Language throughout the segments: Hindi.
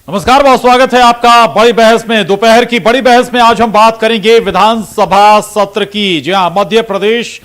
नमस्कार, बहुत स्वागत है आपका बड़ी बहस में। दोपहर की बड़ी बहस में आज हम बात करेंगे विधानसभा सत्र की। जी हां, मध्य प्रदेश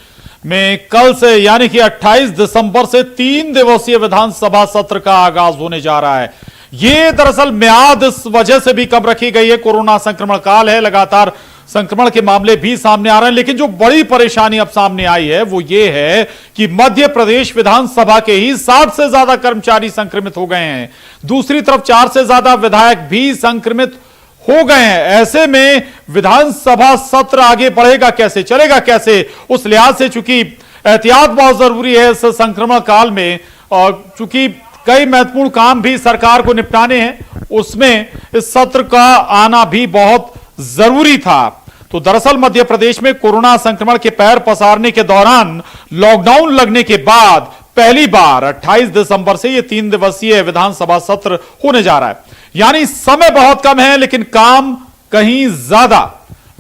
में कल से यानी कि 28 दिसंबर से 3 दिवसीय विधानसभा सत्र का आगाज होने जा रहा है। ये दरअसल मियाद इस वजह से भी कम रखी गई है, कोरोना संक्रमण काल है, लगातार संक्रमण के मामले भी सामने आ रहे हैं। लेकिन जो बड़ी परेशानी अब सामने आई है वो ये है कि मध्य प्रदेश विधानसभा के ही 60 से ज्यादा कर्मचारी संक्रमित हो गए हैं। दूसरी तरफ 4 से ज्यादा विधायक भी संक्रमित हो गए हैं। ऐसे में विधानसभा सत्र आगे बढ़ेगा कैसे, चलेगा कैसे? उस लिहाज से चूंकि एहतियात बहुत जरूरी है इस संक्रमण काल में, और चूंकि कई महत्वपूर्ण काम भी सरकार को निपटाने हैं, उसमें इस सत्र का आना भी बहुत जरूरी था। तो दरअसल मध्य प्रदेश में कोरोना संक्रमण के पैर पसारने के दौरान लॉकडाउन लगने के बाद पहली बार 28 दिसंबर से यह 3 दिवसीय विधानसभा सत्र होने जा रहा है। यानी समय बहुत कम है लेकिन काम कहीं ज्यादा।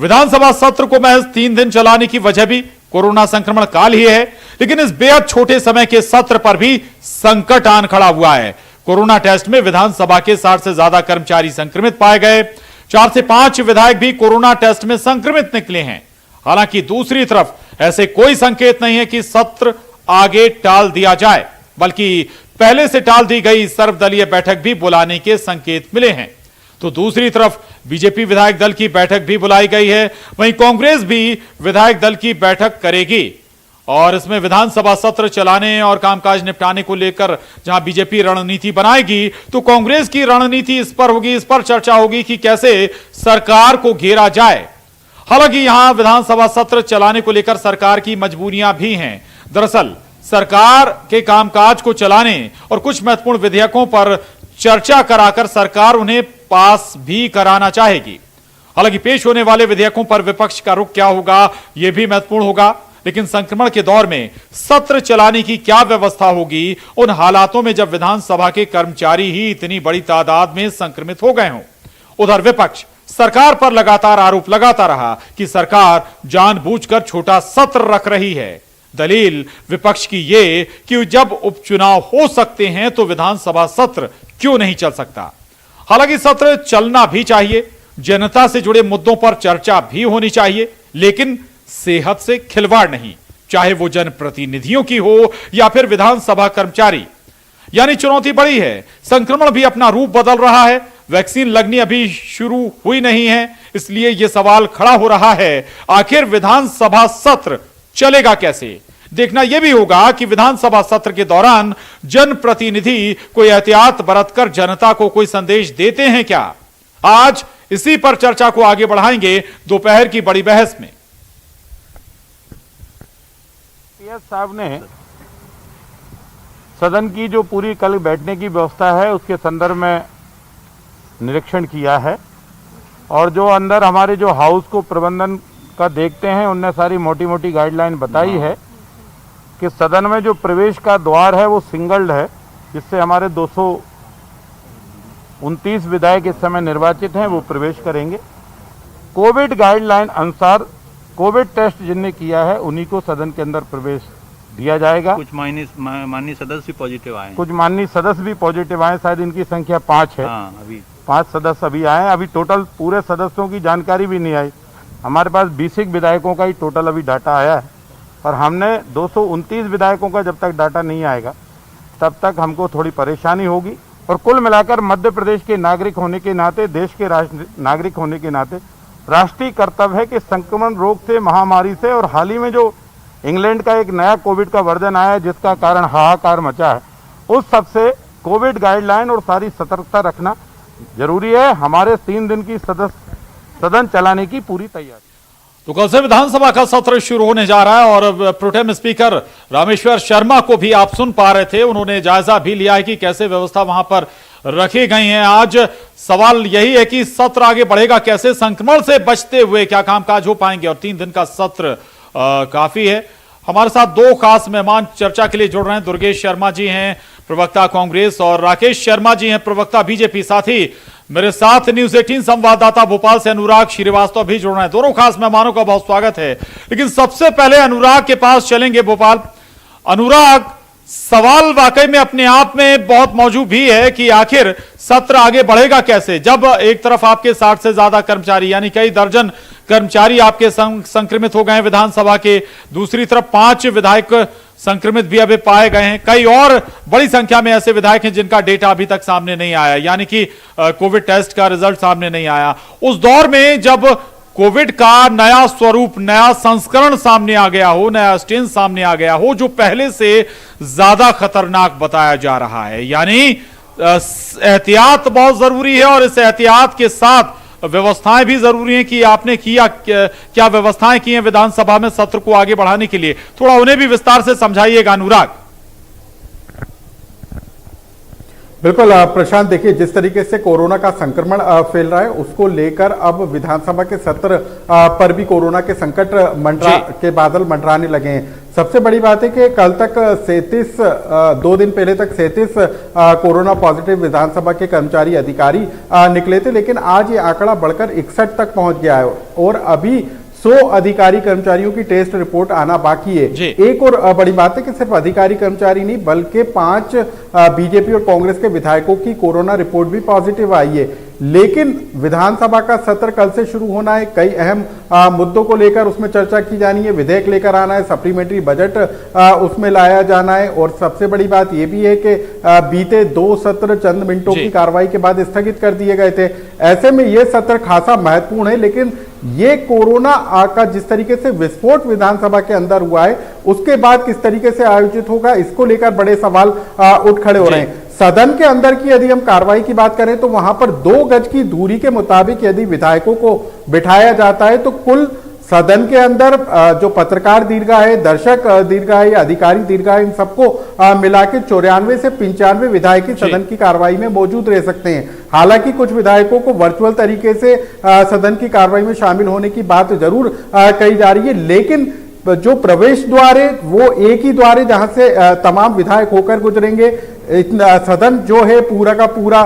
विधानसभा सत्र को महज 3 दिन चलाने की वजह भी कोरोना संक्रमण काल ही है, लेकिन इस बेहद छोटे समय के सत्र पर भी संकट आन खड़ा हुआ है। कोरोना टेस्ट में विधानसभा के 60 से ज्यादा कर्मचारी संक्रमित पाए गए। 4 से 5 विधायक भी कोरोना टेस्ट में संक्रमित निकले हैं। हालांकि दूसरी तरफ ऐसे कोई संकेत नहीं है कि सत्र आगे टाल दिया जाए, बल्कि पहले से टाल दी गई सर्वदलीय बैठक भी बुलाने के संकेत मिले हैं। तो दूसरी तरफ बीजेपी विधायक दल की बैठक भी बुलाई गई है, वहीं कांग्रेस भी विधायक दल की बैठक करेगी। और इसमें विधानसभा सत्र चलाने और कामकाज निपटाने को लेकर जहां बीजेपी रणनीति बनाएगी, तो कांग्रेस की रणनीति इस पर होगी, इस पर चर्चा होगी कि कैसे सरकार को घेरा जाए। हालांकि यहां विधानसभा सत्र चलाने को लेकर सरकार की मजबूरियां भी हैं। दरअसल सरकार के कामकाज को चलाने और कुछ महत्वपूर्ण विधेयकों पर चर्चा कराकर सरकार उन्हें पास भी कराना चाहेगी। हालांकि पेश होने वाले विधेयकों पर विपक्ष का रुख क्या होगा, यह भी महत्वपूर्ण होगा। लेकिन संक्रमण के दौर में सत्र चलाने की क्या व्यवस्था होगी उन हालातों में जब विधानसभा के कर्मचारी ही इतनी बड़ी तादाद में संक्रमित हो गए हों। उधर विपक्ष सरकार पर लगातार आरोप लगाता रहा कि सरकार जानबूझकर छोटा सत्र रख रही है। दलील विपक्ष की ये कि जब उपचुनाव हो सकते हैं तो विधानसभा सत्र क्यों नहीं चल सकता। हालांकि सत्र चलना भी चाहिए, जनता से जुड़े मुद्दों पर चर्चा भी होनी चाहिए, लेकिन सेहत से खिलवाड़ नहीं, चाहे वो जनप्रतिनिधियों की हो या फिर विधानसभा कर्मचारी। यानी चुनौती बड़ी है, संक्रमण भी अपना रूप बदल रहा है, वैक्सीन लगनी अभी शुरू हुई नहीं है। इसलिए यह सवाल खड़ा हो रहा है, आखिर विधानसभा सत्र चलेगा कैसे? देखना यह भी होगा कि विधानसभा सत्र के दौरान जनप्रतिनिधि कोई एहतियात बरतकर जनता को कोई संदेश देते हैं क्या। आज इसी पर चर्चा को आगे बढ़ाएंगे दोपहर की बड़ी बहस में। साहब ने सदन की जो पूरी कल बैठने की व्यवस्था है उसके संदर्भ में निरीक्षण किया है, और जो अंदर हमारे जो हाउस को प्रबंधन का देखते हैं उनने सारी मोटी मोटी गाइडलाइन बताई है कि सदन में जो प्रवेश का द्वार है वो सिंगल्ड है, जिससे हमारे 229 विधायक इस समय निर्वाचित हैं, वो प्रवेश करेंगे। कोविड गाइडलाइन अनुसार कोविड टेस्ट जिनने किया है उन्हीं को सदन के अंदर प्रवेश दिया जाएगा। कुछ माननीय सदस्य भी पॉजिटिव आए, कुछ माननीय सदस्य भी पॉजिटिव आए, शायद इनकी संख्या 5 है। अभी 5 सदस्य अभी आए। अभी टोटल पूरे सदस्यों की जानकारी भी नहीं आई। हमारे पास 20 विधायकों का ही टोटल अभी डाटा आया है, और हमने 229 विधायकों का जब तक डाटा नहीं आएगा तब तक हमको थोड़ी परेशानी होगी। और कुल मिलाकर मध्य प्रदेश के नागरिक होने के नाते, देश के नागरिक होने के नाते राष्ट्रीय कर्तव्य है कि संक्रमण रोग से, महामारी से, और हाल ही में जो इंग्लैंड का एक नया कोविड का वर्जन आया है जिसका कारण हाहाकार मचा है, उस सब से कोविड गाइडलाइन और सारी सतर्कता रखना जरूरी है। हमारे 3 दिन की सदन चलाने की पूरी तैयारी। तो कल से विधानसभा का सत्र शुरू होने जा रहा है, और प्रोटेम स्पीकर रामेश्वर शर्मा को भी आप सुन पा रहे थे, उन्होंने जायजा भी लिया है कि कैसे व्यवस्था वहां पर रखी गई है। आज सवाल यही है कि सत्र आगे बढ़ेगा कैसे, संक्रमण से बचते हुए क्या कामकाज हो पाएंगे। और 3 दिन का सत्र काफी है। हमारे साथ 2 खास मेहमान चर्चा के लिए जुड़ रहे हैं। दुर्गेश शर्मा जी हैं प्रवक्ता कांग्रेस, और राकेश शर्मा जी हैं प्रवक्ता बीजेपी। साथ ही मेरे साथ न्यूज 18 संवाददाता भोपाल से अनुराग श्रीवास्तव भी जुड़ रहे हैं। दोनों खास मेहमानों का बहुत स्वागत है। लेकिन सबसे पहले अनुराग के पास चलेंगे भोपाल। अनुराग, सवाल वाकई में अपने आप में बहुत मौजूद भी है कि आखिर सत्र आगे बढ़ेगा कैसे, जब एक तरफ आपके 60 से ज्यादा कर्मचारी यानी कई दर्जन कर्मचारी आपके संक्रमित हो गए हैं विधानसभा के, दूसरी तरफ 5 विधायक संक्रमित भी अभी पाए गए हैं, कई और बड़ी संख्या में ऐसे विधायक हैं जिनका डेटा अभी तक सामने नहीं आया, यानी कि कोविड टेस्ट का रिजल्ट सामने नहीं आया। उस दौर में जब कोविड का नया स्वरूप, नया संस्करण सामने आ गया हो, नया स्ट्रेन सामने आ गया हो जो पहले से ज्यादा खतरनाक बताया जा रहा है, यानी एहतियात बहुत जरूरी है और इस एहतियात के साथ व्यवस्थाएं भी जरूरी हैं कि आपने किया क्या व्यवस्थाएं की हैं विधानसभा में सत्र को आगे बढ़ाने के लिए, थोड़ा उन्हें भी विस्तार से समझाइएगा अनुराग। बिल्कुल प्रशांत, देखिए जिस तरीके से कोरोना का संक्रमण फैल रहा है उसको लेकर अब विधानसभा के सत्र पर भी कोरोना के संकट के बादल मंडराने लगे हैं। सबसे बड़ी बात है कि कल तक 37 2 दिन पहले तक 37 कोरोना पॉजिटिव विधानसभा के कर्मचारी अधिकारी निकले थे, लेकिन आज ये आंकड़ा बढ़कर 61 तक पहुंच गया है और अभी 100 अधिकारी कर्मचारियों की टेस्ट रिपोर्ट आना बाकी है। एक और बड़ी बात है कि सिर्फ अधिकारी कर्मचारी नहीं बल्कि 5 बीजेपी और कांग्रेस के विधायकों की कोरोना रिपोर्ट भी पॉजिटिव आई है। लेकिन विधानसभा का सत्र कल से शुरू होना है, कई अहम मुद्दों को लेकर उसमें चर्चा की जानी है, विधेयक लेकर आना है, सप्लीमेंट्री बजट उसमें लाया जाना है और सबसे बड़ी बात यह भी है कि बीते 2 सत्र चंद मिनटों की कार्रवाई के बाद स्थगित कर दिए गए थे। ऐसे में यह सत्र खासा महत्वपूर्ण है, लेकिन ये कोरोना का जिस तरीके से विस्फोट विधानसभा के अंदर हुआ है उसके बाद किस तरीके से आयोजित होगा, इसको लेकर बड़े सवाल उठ खड़े हो रहे हैं। सदन के अंदर की यदि हम कार्रवाई की बात करें तो वहां पर 2 गज की दूरी के मुताबिक यदि विधायकों को बिठाया जाता है तो कुल सदन के अंदर जो पत्रकार दीर्घा है, दर्शक दीर्घा है या अधिकारी दीर्घा है, इन सबको मिला के 94 से 95 विधायक सदन की कार्रवाई में मौजूद रह सकते हैं। हालांकि कुछ विधायकों को वर्चुअल तरीके से सदन की कार्रवाई में शामिल होने की बात जरूर कही जा रही है, लेकिन जो प्रवेश द्वार है वो एक ही द्वार है जहां से तमाम विधायक होकर गुजरेंगे। सदन जो है पूरा का पूरा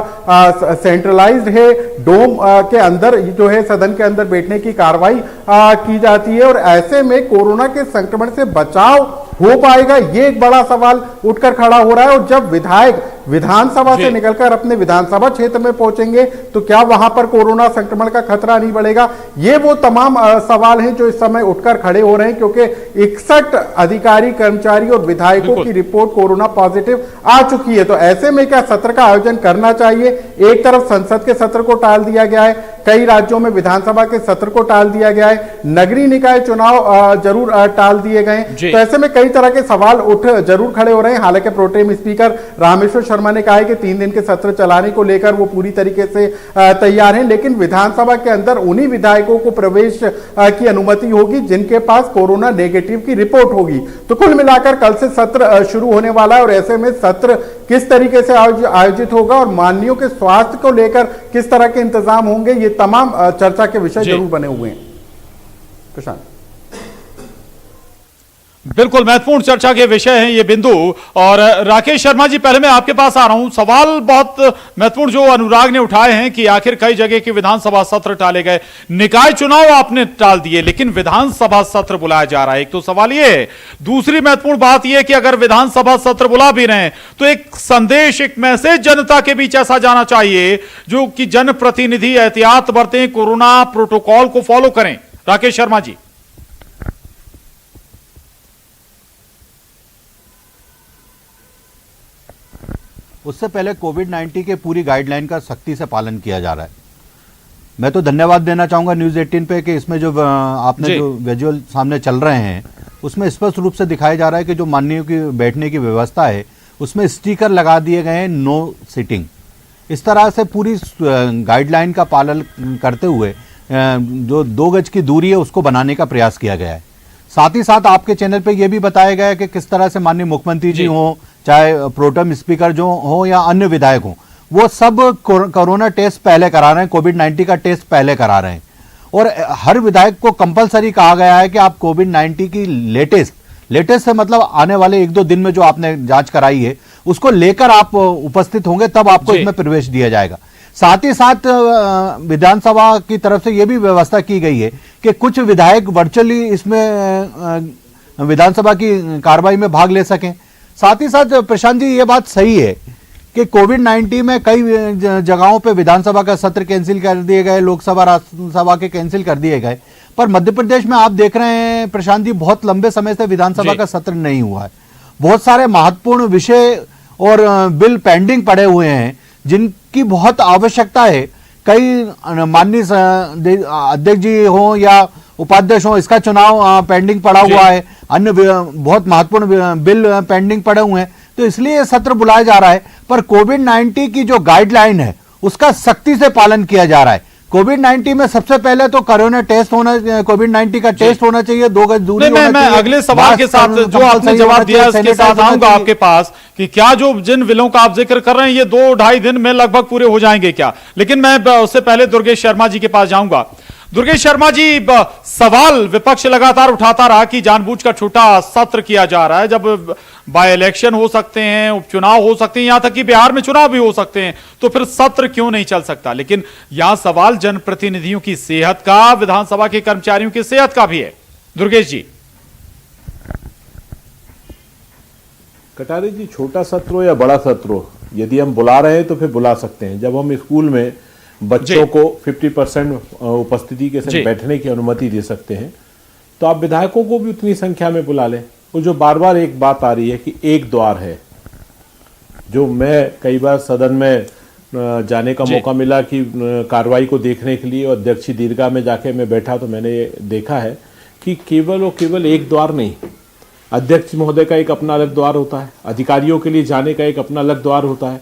सेंट्रलाइज्ड है, डोम के अंदर जो है सदन के अंदर बैठने की कार्रवाई की जाती है और ऐसे में कोरोना के संक्रमण से बचाव हो पाएगा, ये एक बड़ा सवाल उठकर खड़ा हो रहा है। और जब विधायक विधानसभा से निकलकर अपने विधानसभा क्षेत्र में पहुंचेंगे तो क्या वहां पर कोरोना संक्रमण का खतरा नहीं बढ़ेगा, ये वो तमाम सवाल हैं जो इस समय उठकर खड़े हो रहे हैं, क्योंकि 61 अधिकारी कर्मचारी और विधायकों की रिपोर्ट कोरोना पॉजिटिव आ चुकी है। तो ऐसे में क्या सत्र का आयोजन करना चाहिए? एक तरफ संसद के सत्र को टाल दिया गया है, कई राज्यों में विधानसभा के सत्र को टाल दिया गया है, नगरीय निकाय चुनाव जरूर टाल दिए गए। तो ऐसे में कई तरह के सवाल उठ जरूर खड़े हो रहे हैं। हालांकि प्रोटेम स्पीकर रामेश्वर शर्मा ने कहा है कि 3 दिन के सत्र चलाने को लेकर वो पूरी तरीके से तैयार हैं, लेकिन विधानसभा के अंदर उन्हीं विधायकों को प्रवेश की अनुमति होगी जिनके पास कोरोना नेगेटिव की रिपोर्ट होगी। तो कुल मिलाकर कल से सत्र शुरू होने वाला है और ऐसे में सत्र किस तरीके से आयोजित होगा और माननीयों के स्वास्थ्य को लेकर किस तरह के इंतजाम होंगे, ये तमाम चर्चा के विषय जरूर बने हुए हैं। प्रशांत, बिल्कुल महत्वपूर्ण चर्चा के विषय हैं ये बिंदु। और राकेश शर्मा जी, पहले मैं आपके पास आ रहा हूं, सवाल बहुत महत्वपूर्ण जो अनुराग ने उठाए हैं कि आखिर कई जगह के विधानसभा सत्र टाले गए, निकाय चुनाव आपने टाल दिए, लेकिन विधानसभा सत्र बुलाया जा रहा है। एक तो सवाल ये है, दूसरी महत्वपूर्ण बात यह कि अगर विधानसभा सत्र बुला भी रहे हैं तो एक संदेश, एक मैसेज जनता के बीच ऐसा जाना चाहिए जो कि जनप्रतिनिधि एहतियात बरतें, कोरोना प्रोटोकॉल को फॉलो करें। राकेश शर्मा जी। उससे पहले कोविड-19 के पूरी गाइडलाइन का सख्ती से पालन किया जा रहा है। मैं तो धन्यवाद देना चाहूंगा न्यूज़ 18 पे कि इसमें जो आपने जो विजुअल सामने चल रहे हैं उसमें स्पष्ट रूप से दिखाया जा रहा है कि जो माननीयों की बैठने की व्यवस्था है उसमें स्टिकर लगा दिए गए हैं, नो सिटिंग। इस तरह से पूरी गाइडलाइन का पालन करते हुए जो 2 गज की दूरी है उसको बनाने का प्रयास किया गया है। साथ ही साथ आपके चैनल पे यह भी बताया गया है कि किस तरह से माननीय मुख्यमंत्री जी हों, चाहे प्रोटेम स्पीकर जो हो या अन्य विधायक हो, वो सब कोरोना टेस्ट पहले करा रहे हैं, कोविड-19 का टेस्ट पहले करा रहे हैं। और हर विधायक को कंपलसरी कहा गया है कि आप कोविड-19 की लेटेस्ट से मतलब आने वाले 1-2 दिन में जो आपने जांच कराई है उसको लेकर आप उपस्थित होंगे, तब आपको इसमें प्रवेश दिया जाएगा। साथ ही साथ विधानसभा की तरफ से यह भी व्यवस्था की गई है कि कुछ विधायक वर्चुअली इसमें विधानसभा की कार्रवाई में भाग ले सकें। साथ ही साथ प्रशांत जी ये बात सही है कि कोविड-19 में कई जगहों पे विधानसभा का सत्र कैंसिल कर दिए गए, लोकसभा राज्यसभा के कैंसिल कर दिए गए, पर मध्य प्रदेश में आप देख रहे हैं प्रशांत जी बहुत लंबे समय से विधानसभा का सत्र नहीं हुआ है। बहुत सारे महत्वपूर्ण विषय और बिल पेंडिंग पड़े हुए हैं जिनकी बहुत आवश्यकता है। कई माननीय अध्यक्ष जी हो या उपाध्यक्ष हो, इसका चुनाव पेंडिंग पड़ा हुआ है, अन्य बहुत महत्वपूर्ण बिल पेंडिंग पड़े हुए हैं, तो इसलिए सत्र बुलाया जा रहा है। पर कोविड-19 की जो गाइडलाइन है उसका सख्ती से पालन किया जा रहा है। कोविड-19 में सबसे पहले तो कोरोना टेस्ट होना, कोविड-19 का टेस्ट होना चाहिए, 2 गज दूरी होना चाहिए। मैं अगले सवाल के साथ जो आपने जवाब दिया उसके साथ आऊंगा आपके पास कि क्या जो जिन बिलों का आप जिक्र कर रहे हैं ये 2-2.5 दिन में लगभग पूरे हो जाएंगे क्या, लेकिन मैं उससे पहले दुर्गेश शर्मा जी के पास जाऊंगा। दुर्गेश शर्मा जी, सवाल विपक्ष लगातार उठाता रहा कि जानबूझकर छोटा सत्र किया जा रहा है, जब बाय इलेक्शन हो सकते हैं, उपचुनाव हो सकते हैं, यहां तक कि बिहार में चुनाव भी हो सकते हैं, तो फिर सत्र क्यों नहीं चल सकता। लेकिन यहां सवाल जनप्रतिनिधियों की सेहत का, विधानसभा के कर्मचारियों की सेहत का भी है। दुर्गेश जी। कटारे जी, छोटा सत्र हो या बड़ा सत्र हो, यदि हम बुला रहे हैं तो फिर बुला सकते हैं। जब हम स्कूल में बच्चों को 50% उपस्थिति के साथ बैठने की अनुमति दे सकते हैं, तो आप विधायकों को भी उतनी संख्या में बुला लें। वो जो बार बार एक बात आ रही है कि एक द्वार है, जो मैं कई बार सदन में जाने का मौका मिला कि कार्रवाई को देखने के लिए, और अध्यक्ष दीर्घा में जाके मैं बैठा तो मैंने ये देखा है कि केवल और केवल एक द्वार नहीं, अध्यक्ष महोदय का एक अपना अलग द्वार होता है, अधिकारियों के लिए जाने का एक अपना अलग द्वार होता है,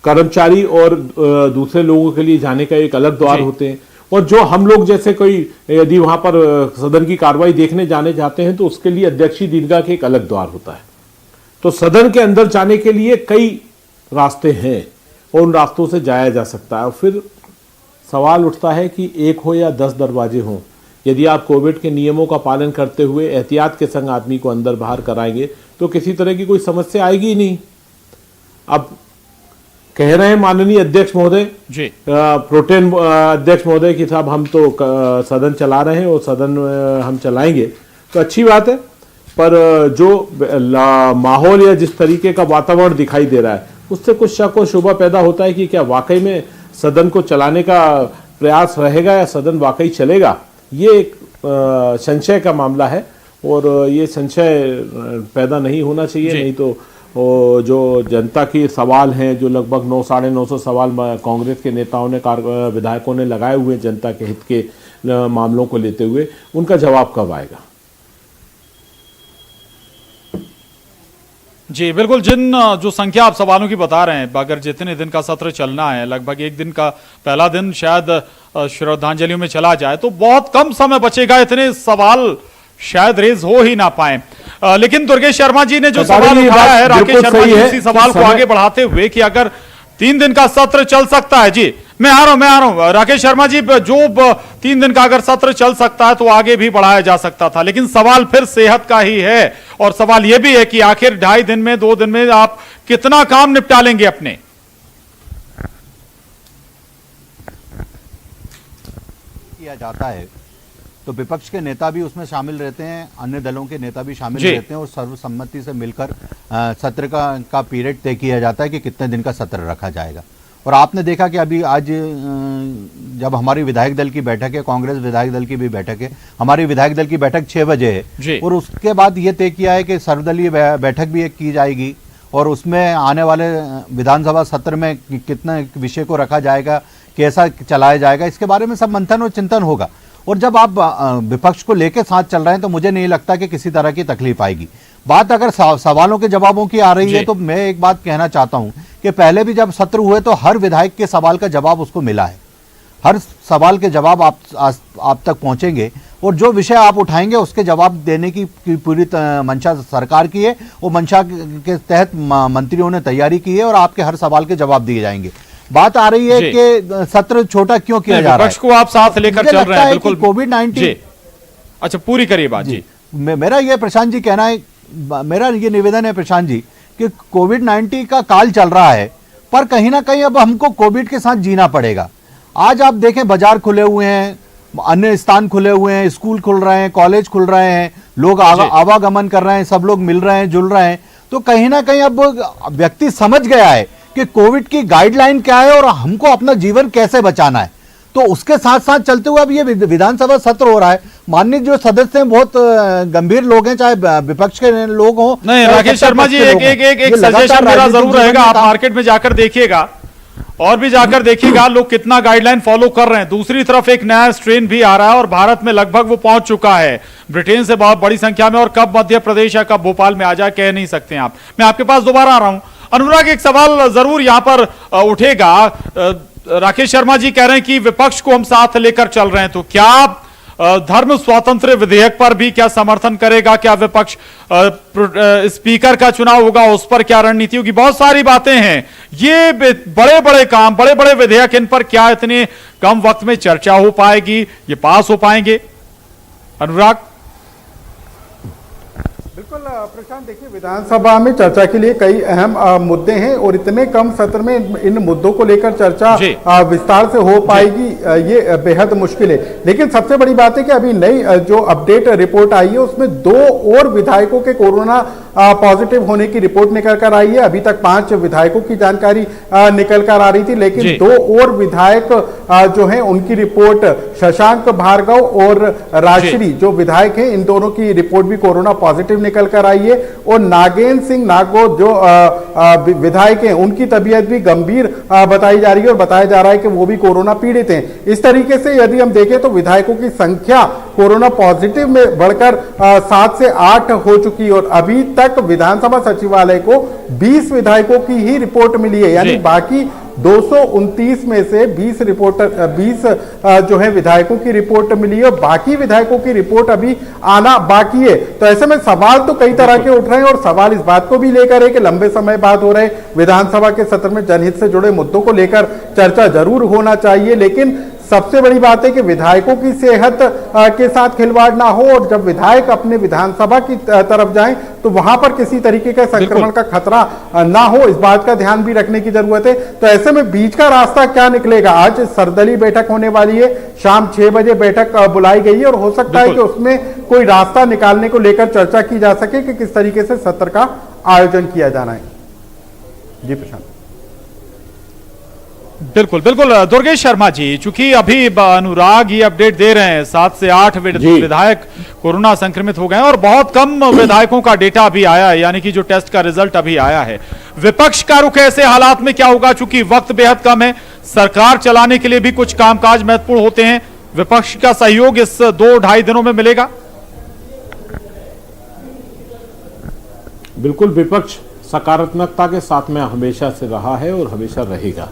कर्मचारी और दूसरे लोगों के लिए जाने का एक अलग द्वार होते हैं, और जो हम लोग जैसे कोई यदि वहां पर सदन की कार्रवाई देखने जाने जाते हैं तो उसके लिए अध्यक्षीय दीर्घा के एक अलग द्वार होता है। तो सदन के अंदर जाने के लिए कई रास्ते हैं और उन रास्तों से जाया जा सकता है। और फिर सवाल उठता है कि एक हो या 10 दरवाजे हों, यदि आप कोविड के नियमों का पालन करते हुए एहतियात के संग आदमी को अंदर बाहर कराएंगे तो किसी तरह की कोई समस्या आएगी ही नहीं। अब कह रहे हैं माननीय अध्यक्ष महोदय जी, प्रोटेन अध्यक्ष महोदय कि साहब हम तो सदन चला रहे हैं और सदन हम चलाएंगे, तो अच्छी बात है, पर जो माहौल या जिस तरीके का वातावरण दिखाई दे रहा है उससे कुछ शक और शुबा पैदा होता है कि क्या वाकई में सदन को चलाने का प्रयास रहेगा या सदन वाकई चलेगा। ये एक संशय का मामला है और ये संशय पैदा नहीं होना चाहिए, नहीं तो जो जनता की सवाल हैं, जो लगभग 900-950 सवाल कांग्रेस के नेताओं ने, विधायकों ने लगाए हुए जनता के हित के मामलों को लेते हुए, उनका जवाब कब आएगा। जी बिल्कुल, जिन जो संख्या आप सवालों की बता रहे हैं, अगर जितने दिन का सत्र चलना है, लगभग एक दिन का पहला दिन शायद श्रद्धांजलियों में चला जाए तो बहुत कम समय बचेगा, इतने सवाल शायद रेज हो ही ना पाए। लेकिन दुर्गेश शर्मा जी ने जो सवाल उठाया है, राकेश शर्मा जी, उसी सवाल को आगे बढ़ाते हुए कि अगर 3 दिन का सत्र चल सकता है, जी मैं आ रहा हूं राकेश शर्मा जी, जो 3 दिन का अगर सत्र चल सकता है तो आगे भी बढ़ाया जा सकता था, लेकिन सवाल फिर सेहत का ही है और सवाल यह भी है कि आखिर 2.5 दिन में, 2 दिन में आप कितना काम निपटा लेंगे अपने। किया जाता है तो विपक्ष के नेता भी उसमें शामिल रहते हैं, अन्य दलों के नेता भी शामिल रहते हैं और सर्वसम्मति से मिलकर सत्र का पीरियड तय किया जाता है कि कितने दिन का सत्र रखा जाएगा। और आपने देखा कि अभी आज जब हमारी विधायक दल की बैठक है, कांग्रेस विधायक दल की भी बैठक है, हमारी विधायक दल की बैठक 6 बजे है और उसके बाद ये तय किया है कि सर्वदलीय बैठक भी एक की जाएगी और उसमें आने वाले विधानसभा सत्र में कितने विषय को रखा जाएगा, कैसा चलाया जाएगा, इसके बारे में सब मंथन और चिंतन होगा। और जब आप विपक्ष को लेकर साथ चल रहे हैं तो मुझे नहीं लगता कि किसी तरह की तकलीफ आएगी। बात अगर सवालों के जवाबों की आ रही है तो मैं एक बात कहना चाहता हूं कि पहले भी जब सत्र हुए तो हर विधायक के सवाल का जवाब उसको मिला है, हर सवाल के जवाब आप तक पहुंचेंगे और जो विषय आप उठाएंगे उसके जवाब देने की पूरी मंशा सरकार की है। वो मंशा के तहत मंत्रियों ने तैयारी की है और आपके हर सवाल के जवाब दिए जाएंगे। बात आ रही है कि सत्र छोटा क्यों किया जा रहा है, विपक्ष को आप साथ लेकर चल रहे हैं, बिल्कुल कोविड-19। अच्छा पूरी करिए बात जी। मेरा ये प्रशांत जी कहना है, मेरा ये निवेदन है प्रशांत जी कि कोविड-19 का काल चल रहा है पर कहीं ना कहीं अब हमको कोविड के साथ जीना पड़ेगा। आज आप देखें बाजार खुले हुए हैं, अन्य स्थान खुले हुए हैं, स्कूल खुल रहे हैं, कॉलेज खुल रहे हैं, लोग आवागमन कर रहे हैं, सब लोग मिल रहे हैं, जुल रहे हैं, तो कहीं ना कहीं अब व्यक्ति समझ गया है कि कोविड की गाइडलाइन क्या है और हमको अपना जीवन कैसे बचाना है। तो उसके साथ साथ चलते हुए अब ये विधानसभा सत्र हो रहा है। माननीय जो सदस्य हैं बहुत गंभीर लोग हैं, चाहे विपक्ष के लोग हों। नहीं राकेश शर्मा जी, एक सजेशन मेरा जरूर रहेगा, आप मार्केट में जाकर देखिएगा और भी जाकर देखिएगा लोग कितना गाइडलाइन फॉलो कर रहे हैं। दूसरी तरफ एक नया स्ट्रेन भी आ रहा है और भारत में लगभग वो पहुंच चुका है, ब्रिटेन से बहुत बड़ी संख्या में, और कब मध्य प्रदेश या कब भोपाल में आ जाए कह नहीं सकते आप। मैं आपके पास दोबारा आ रहा हूं। अनुराग, एक सवाल जरूर यहां पर उठेगा। राकेश शर्मा जी कह रहे हैं कि विपक्ष को हम साथ लेकर चल रहे हैं, तो क्या धर्म स्वातंत्र्य विधेयक पर भी क्या समर्थन करेगा? क्या विपक्ष स्पीकर का चुनाव होगा, उस पर क्या रणनीति होगी? बहुत सारी बातें हैं। ये बड़े बड़े काम, बड़े बड़े विधेयक, इन पर क्या इतने कम वक्त में चर्चा हो पाएगी? ये पास हो पाएंगे? अनुराग। बिल्कुल प्रशांत, देखिए विधानसभा में चर्चा के लिए कई अहम मुद्दे हैं और इतने कम सत्र में इन मुद्दों को लेकर चर्चा विस्तार से हो पाएगी ये बेहद मुश्किल है। लेकिन सबसे बड़ी बात है कि अभी नई जो अपडेट रिपोर्ट आई है उसमें 2 और विधायकों के कोरोना पॉजिटिव होने की रिपोर्ट निकल कर आई है। अभी तक 5 विधायकों की जानकारी निकल कर आ रही थी, लेकिन 2 और विधायक जो हैं उनकी रिपोर्ट, शशांक भार्गव और राजश्री जो विधायक हैं, इन दोनों की रिपोर्ट भी कोरोना पॉजिटिव निकल कर आई है। और नागेंद्र सिंह नागो जो विधायक हैं उनकी तबीयत भी गंभीर बताई जा रही है और बताया जा रहा है कि वो भी कोरोना पीड़ित हैं। इस तरीके से यदि हम देखें तो विधायकों की संख्या कोरोना पॉजिटिव में बढ़कर 7 से 8 हो चुकी और अभी तक विधानसभा सचिवालय को 20 विधायकों की ही रिपोर्ट मिली है, यानी बाकी 229 में से 20 जो है विधायकों की रिपोर्ट मिली है और बाकी विधायकों की रिपोर्ट अभी आना बाकी है। तो ऐसे में सवाल तो कई तरह के उठ रहे हैं और सवाल इस बात को भी लेकर है कि लंबे समय बाद हो रहे विधानसभा के सत्र में जनहित से जुड़े मुद्दों को लेकर चर्चा जरूर होना चाहिए, लेकिन सबसे बड़ी बात है कि विधायकों की सेहत के साथ खिलवाड़ ना हो और जब विधायक अपने विधानसभा की तरफ जाएं तो वहां पर किसी तरीके का संक्रमण का खतरा ना हो, इस बात का ध्यान भी रखने की जरूरत है। तो ऐसे में बीच का रास्ता क्या निकलेगा? आज सर्वदलीय बैठक होने वाली है, शाम 6 बजे बैठक बुलाई गई है और हो सकता है कि उसमें कोई रास्ता निकालने को लेकर चर्चा की जा सके कि किस तरीके से सत्र का आयोजन किया जाना है। जी प्रशांत। बिल्कुल बिल्कुल दुर्गेश शर्मा जी, चूंकि अभी अनुराग ये अपडेट दे रहे हैं 7 से 8 विधायक कोरोना संक्रमित हो गए और बहुत कम विधायकों का डेटा अभी आया है, यानी कि जो टेस्ट का रिजल्ट अभी आया है। विपक्ष का रुख ऐसे हालात में क्या होगा? चूंकि वक्त बेहद कम है, सरकार चलाने के लिए भी कुछ कामकाज महत्वपूर्ण होते हैं, विपक्ष का सहयोग इस 2-2.5 दिनों में मिलेगा? बिल्कुल, विपक्ष सकारात्मकता के साथ में हमेशा से रहा है और हमेशा रहेगा।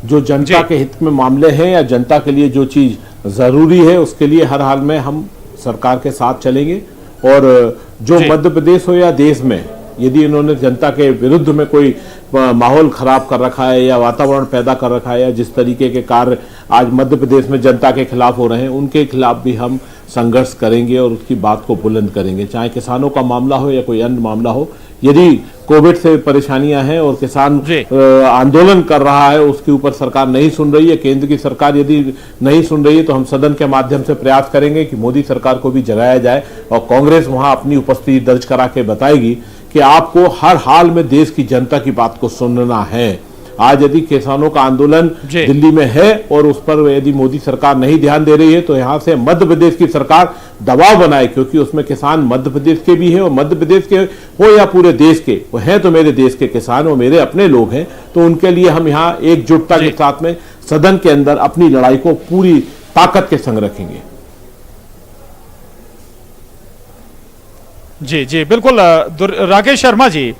जो जनता के हित में मामले हैं या जनता के लिए जो चीज जरूरी है उसके लिए हर हाल में हम सरकार के साथ चलेंगे। और जो मध्य प्रदेश हो या देश में यदि इन्होंने जनता के विरुद्ध में कोई माहौल खराब कर रखा है या वातावरण पैदा कर रखा है या जिस तरीके के कार्य आज मध्य प्रदेश में जनता के खिलाफ हो रहे हैं उनके खिलाफ भी हम संघर्ष करेंगे और उसकी बात को बुलंद करेंगे, चाहे किसानों का मामला हो या कोई अन्य मामला हो। यदि कोविड से परेशानियां हैं और किसान आंदोलन कर रहा है, उसके ऊपर सरकार नहीं सुन रही है, केंद्र की सरकार यदि नहीं सुन रही है, तो हम सदन के माध्यम से प्रयास करेंगे कि मोदी सरकार को भी जगाया जाए और कांग्रेस वहां अपनी उपस्थिति दर्ज करा के बताएगी कि आपको हर हाल में देश की जनता की बात को सुनना है। आज यदि किसानों का आंदोलन दिल्ली में है और उस पर यदि मोदी सरकार नहीं ध्यान दे रही है तो यहां से मध्य प्रदेश की सरकार दबाव बनाए, क्योंकि उसमें किसान मध्य प्रदेश के भी हैं और मध्य प्रदेश के हो या पूरे देश के, वो हैं तो मेरे देश के किसान और मेरे अपने लोग हैं। तो उनके लिए हम यहाँ एकजुटता के साथ में सदन के अंदर अपनी लड़ाई को पूरी ताकत के संग रखेंगे। जी जी बिल्कुल राकेश शर्मा जी,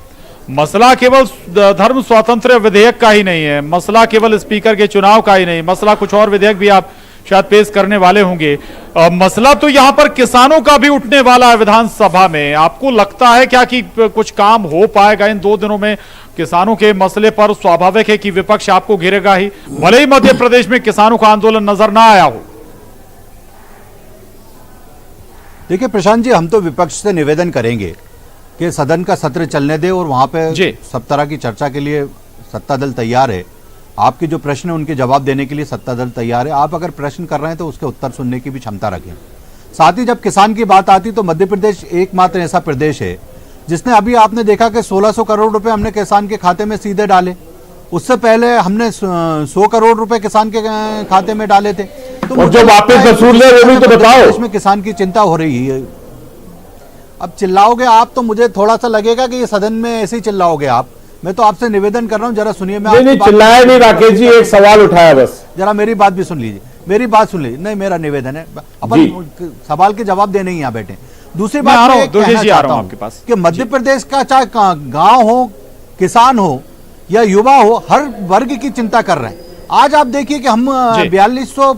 मसला केवल धर्म स्वातंत्र्य विधेयक का ही नहीं है, मसला केवल स्पीकर के चुनाव का ही नहीं, मसला कुछ और विधेयक भी आप शायद पेश करने वाले होंगे। मसला तो यहां पर किसानों का भी उठने वाला है विधानसभा में। आपको लगता है क्या कि कुछ काम हो पाएगा इन 2 दिनों में किसानों के मसले पर? स्वाभाविक है कि विपक्ष आपको घेरेगा ही, भले ही मध्य प्रदेश में किसानों का आंदोलन नजर ना आया हो। देखिए प्रशांत जी, हम तो विपक्ष से निवेदन करेंगे कि सदन का सत्र चलने दे और वहां पे सब तरह की चर्चा के लिए सत्ता दल तैयार है। आपके जो प्रश्न है उनके जवाब देने के लिए सत्ता दल तैयार है। आप अगर प्रश्न कर रहे हैं तो उसके उत्तर सुनने की भी क्षमता रखें। साथ ही जब किसान की बात आती तो मध्य प्रदेश एकमात्र ऐसा प्रदेश है जिसने अभी आपने देखा कि 1600 करोड़ रुपए हमने किसान के खाते में सीधे डाले, उससे पहले हमने 100 करोड़ रुपए किसान के खाते में डाले थे। तो और जो वापस वसूल ले वो भी तो बताओ। इसमें किसान की चिंता हो रही है। अब चिल्लाओगे आप तो मुझे थोड़ा सा लगेगा कि ये सदन में ऐसे ही चिल्लाओगे आप। मैं तो आपसे निवेदन कर रहा हूं, जरा सुनिए। मैं नहीं चिल्लाया नहीं राकेश जी, एक सवाल उठाया बस। जरा मेरी बात भी सुन लीजिए, मेरी बात सुन लीजिए। नहीं, मेरा निवेदन है, अपन सवाल के जवाब देने ही यहाँ बैठे। दूसरी बात मैं कहना चाहता हूं कि मध्य प्रदेश का चाहे गांव हो, किसान हो या युवा हो, हर वर्ग की चिंता कर रहे हैं। आज आप देखिए कि हम 4200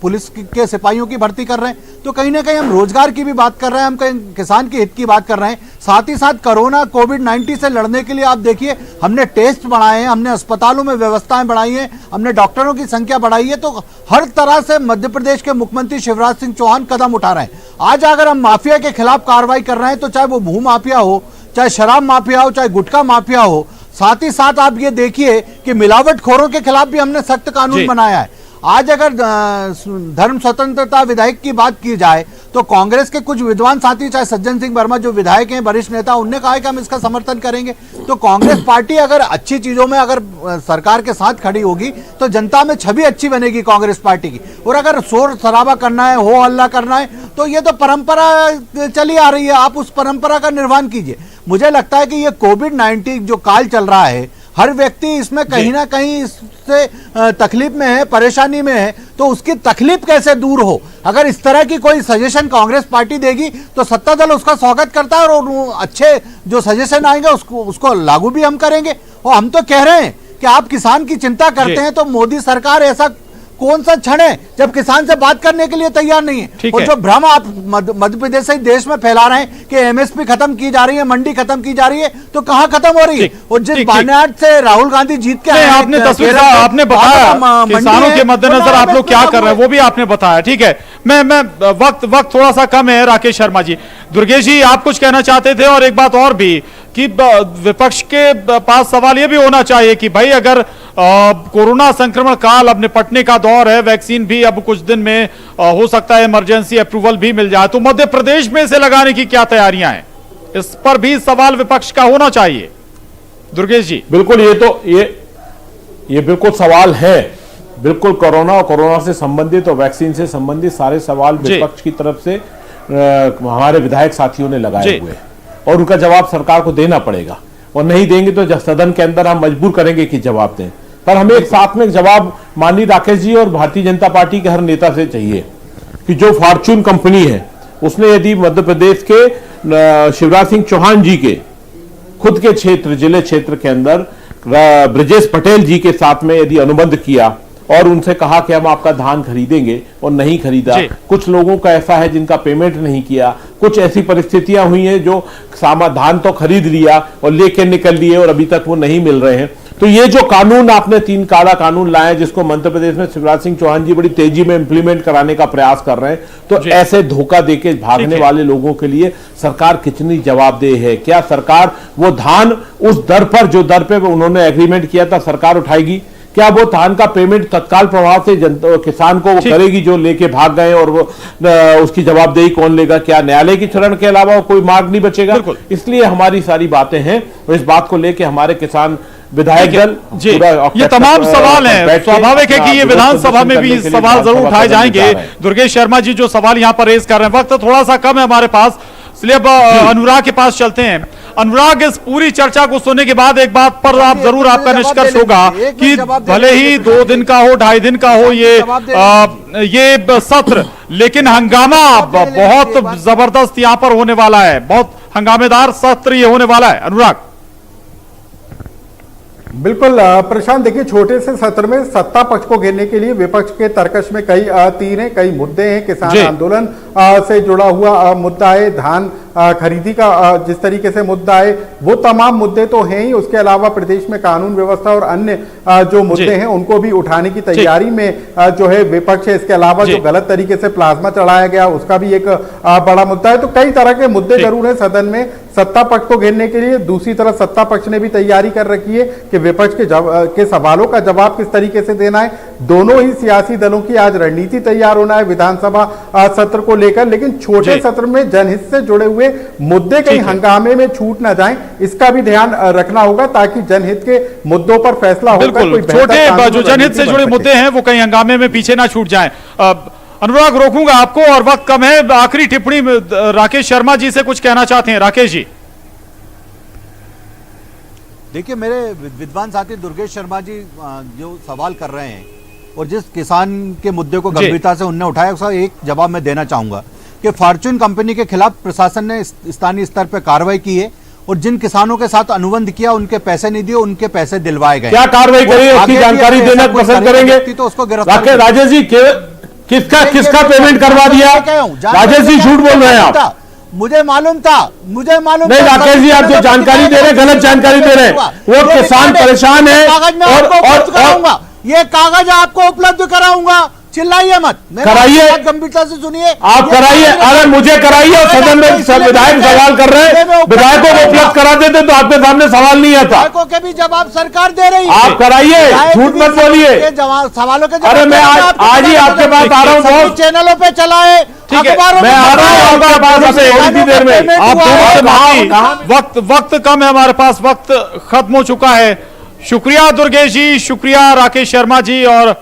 पुलिस के सिपाहियों की भर्ती कर रहे हैं, तो कहीं ना कहीं हम रोजगार की भी बात कर रहे हैं, हम कहीं किसान के हित की बात कर रहे हैं। साथ ही साथ कोरोना कोविड-19 से लड़ने के लिए आप देखिए हमने टेस्ट बढ़ाए हैं, हमने अस्पतालों में व्यवस्थाएं बढ़ाई हैं, हमने डॉक्टरों की संख्या बढ़ाई है। तो हर तरह से मध्य प्रदेश के मुख्यमंत्री शिवराज सिंह चौहान कदम उठा रहे हैं। आज अगर हम माफिया के खिलाफ कार्रवाई कर रहे हैं, तो चाहे वो भू माफिया हो, चाहे शराब माफिया हो, चाहे गुटखा माफिया हो, साथ ही साथ आप ये देखिए कि मिलावटखोरों के खिलाफ भी हमने सख्त कानून बनाया है। आज अगर धर्म स्वतंत्रता विधेयक की बात की जाए तो कांग्रेस के कुछ विद्वान साथी, चाहे सज्जन सिंह वर्मा जो विधायक हैं, वरिष्ठ नेता, उनने कहा है कि हम इसका समर्थन करेंगे। तो कांग्रेस पार्टी अगर अच्छी चीजों में अगर सरकार के साथ खड़ी होगी तो जनता में छवि अच्छी बनेगी कांग्रेस पार्टी की। और अगर शोर शराबा करना है, हो हल्ला करना है, तो ये तो परंपरा चली आ रही है, आप उस परंपरा का निर्वहन कीजिए। मुझे लगता है कि ये कोविड-19 जो काल चल रहा है, हर व्यक्ति इसमें कहीं ना कहीं इससे तकलीफ में है, परेशानी में है, तो उसकी तकलीफ कैसे दूर हो। अगर इस तरह की कोई सजेशन कांग्रेस पार्टी देगी तो सत्ता दल उसका स्वागत करता है और अच्छे जो सजेशन आएंगे उसको लागू भी हम करेंगे। और हम तो कह रहे हैं कि आप किसान की चिंता करते हैं, तो मोदी सरकार ऐसा कौन सा क्षण है जब किसान से बात करने के लिए तैयार नहीं है। और जो भ्रम आप मध्य प्रदेश से देश में फैला रहे हैं कि एमएसपी खत्म की जा रही है, मंडी खत्म की जा रही है, तो कहां खत्म हो रही है। और जिस बानयाट से राहुल गांधी जीत के आपने तस्वीर आपने बताया किसानों के मद्देनजर आप लोग क्या कर रहे हैं वो भी आपने बताया। ठीक है, मैं वक्त थोड़ा सा कम है। राकेश शर्मा जी, दुर्गेश जी आप कुछ कहना चाहते थे। और एक बात और भी कि विपक्ष के पास सवाल यह भी होना चाहिए कि भाई अगर कोरोना संक्रमण काल अब निपटने का दौर है, वैक्सीन भी अब कुछ दिन में हो सकता है इमरजेंसी अप्रूवल भी मिल जाए, तो मध्य प्रदेश में इसे लगाने की क्या तैयारियां हैं, इस पर भी सवाल विपक्ष का होना चाहिए। दुर्गेश जी बिल्कुल, ये बिल्कुल सवाल है। बिल्कुल कोरोना और कोरोना से संबंधित और वैक्सीन से संबंधित सारे सवाल विपक्ष की तरफ से हमारे विधायक साथियों ने लगाए हुए हैं और उनका जवाब सरकार को देना पड़ेगा। और नहीं देंगे तो सदन के अंदर हम मजबूर करेंगे कि जवाब दें। पर हमें एक साथ में जवाब माननीय राकेश जी और भारतीय जनता पार्टी के हर नेता से चाहिए कि जो फॉर्च्यून कंपनी है उसने यदि मध्य प्रदेश के शिवराज सिंह चौहान जी के खुद के क्षेत्र, जिले क्षेत्र के अंदर ब्रजेश पटेल जी के साथ में यदि अनुबंध किया और उनसे कहा कि हम आपका धान खरीदेंगे और नहीं खरीदा, कुछ लोगों का ऐसा है जिनका पेमेंट नहीं किया, कुछ ऐसी परिस्थितियां हुई हैं जो धान तो खरीद लिया और लेके निकल लिए और अभी तक वो नहीं मिल रहे हैं। तो ये जो कानून आपने 3 काला कानून लाए जिसको मध्य प्रदेश में शिवराज सिंह चौहान जी बड़ी तेजी में इंप्लीमेंट कराने का प्रयास कर रहे हैं, तो ऐसे धोखा देके भागने वाले लोगों के लिए सरकार कितनी जवाबदेह है। क्या सरकार वो धान उस दर पर, जो दर पे उन्होंने एग्रीमेंट किया था, सरकार उठाएगी? क्या वो धान का पेमेंट तत्काल प्रभाव से किसान को वो करेगी जो लेके भाग गए, और वो उसकी जवाबदेही कौन लेगा? क्या न्यायालय की शरण के अलावा कोई मार्ग नहीं बचेगा? इसलिए हमारी सारी बातें हैं और इस बात को लेके हमारे किसान विधायक दल ये तमाम सवाल हैं। स्वाभाविक है कि ये विधानसभा में भी सवाल जरूर उठाए जाएंगे। दुर्गेश शर्मा जी जो सवाल यहाँ पर रेज कर रहे हैं, वक्त थोड़ा सा कम है हमारे पास, इसलिए अब अनुराग के पास चलते हैं। अनुराग, इस पूरी चर्चा को सुनने के बाद एक बात पर आप जरूर आपका निष्कर्ष होगा कि भले ही 2 दिन का हो, 2.5 दिन का हो ये सत्र, लेकिन हंगामा बहुत जबरदस्त यहाँ पर होने वाला है, बहुत हंगामेदार सत्र ये होने वाला है। अनुराग बिल्कुल प्रशांत, देखिए छोटे से सत्र में सत्ता पक्ष को घेरने के लिए विपक्ष के तर्कश में कई तीर हैं, कई मुद्दे हैं। किसान आंदोलन से जुड़ा हुआ मुद्दा है, धान खरीदी का जिस तरीके से मुद्दा है, वो तमाम मुद्दे तो हैं ही। उसके अलावा प्रदेश में कानून व्यवस्था और अन्य जो मुद्दे हैं उनको भी उठाने की तैयारी में जो है विपक्ष है। इसके अलावा जो गलत तरीके से प्लाज्मा चढ़ाया गया उसका भी एक बड़ा मुद्दा है। तो कई तरह के मुद्दे जरूर है सदन में, सत्ता पक्ष को घेरने के लिए, दूसरी तरफ सत्ता पक्ष ने भी तैयारी कर रखी है कि विपक्ष के सवालों का जवाब किस तरीके से देना है। दोनों ही सियासी दलों की आज रणनीति तैयार होना है विधानसभा सत्र को लेकर, लेकिन छोटे सत्र में जनहित से जुड़े हुए मुद्दे कहीं हंगामे में छूट ना जाएं, इसका भी ध्यान रखना होगा ताकि जनहित के मुद्दों पर फैसला होकर बिल्कुल, छोटे जो जनहित से जुड़े मुद्दे हैं वो कहीं हंगामे में पीछे ना छूट जाएं। अनुराग, रोकूंगा आपको और वक्त कम है। आखिरी टिप्पणी राकेश शर्मा जी से कुछ कहना चाहते हैं। राकेश जी। देखिए, मेरे विद्वान साथी दुर्गेश शर्मा जी जो सवाल कर रहे हैं और जिस किसान के मुद्दे को गंभीरता से उनने उठाया, उसका एक जवाब मैं देना चाहूंगा कि फॉर्च्यून कंपनी के खिलाफ प्रशासन ने स्थानीय स्तर पर कार्रवाई की है और जिन किसानों के साथ अनुबंध किया उनके पैसे नहीं दिए, उनके पैसे दिलवाए गए। क्या कार्रवाई करी उसकी जानकारी देना पसंद करेंगे तो उसको गिरफ्तार। राजेश जी, किसका पेमेंट करवा दिया? राजेश जी झूठ बोल रहे हैं आप। मुझे मालूम था नहीं राकेश जी, आप जो जानकारी दे रहे हैं गलत जानकारी दे रहे हैं। वो किसान परेशान है और ये कागज आपको उपलब्ध कराऊंगा। चिल्लाइए मत, कराइए, गंभीरता से सुनिए। आप कराइए, अरे मुझे कराइए। और सदन में विधायक सवाल कर रहे हैं, विधायकों को उपलब्ध करा देते तो आपके सामने सवाल नहीं आता। विधायकों के भी जवाब सरकार दे रही है। आप कराइए, झूठ मत बोलिए। सवालों के अरे मैं आज ही आपके पास आ रहा हूँ, बहुत चैनलों पे चलाए, ठीक है, मैं आ रहा हूँ आपके पास थोड़ी देर में। आप वक्त कम है हमारे पास, वक्त खत्म हो चुका है। शुक्रिया दुर्गेश जी, शुक्रिया राकेश शर्मा जी और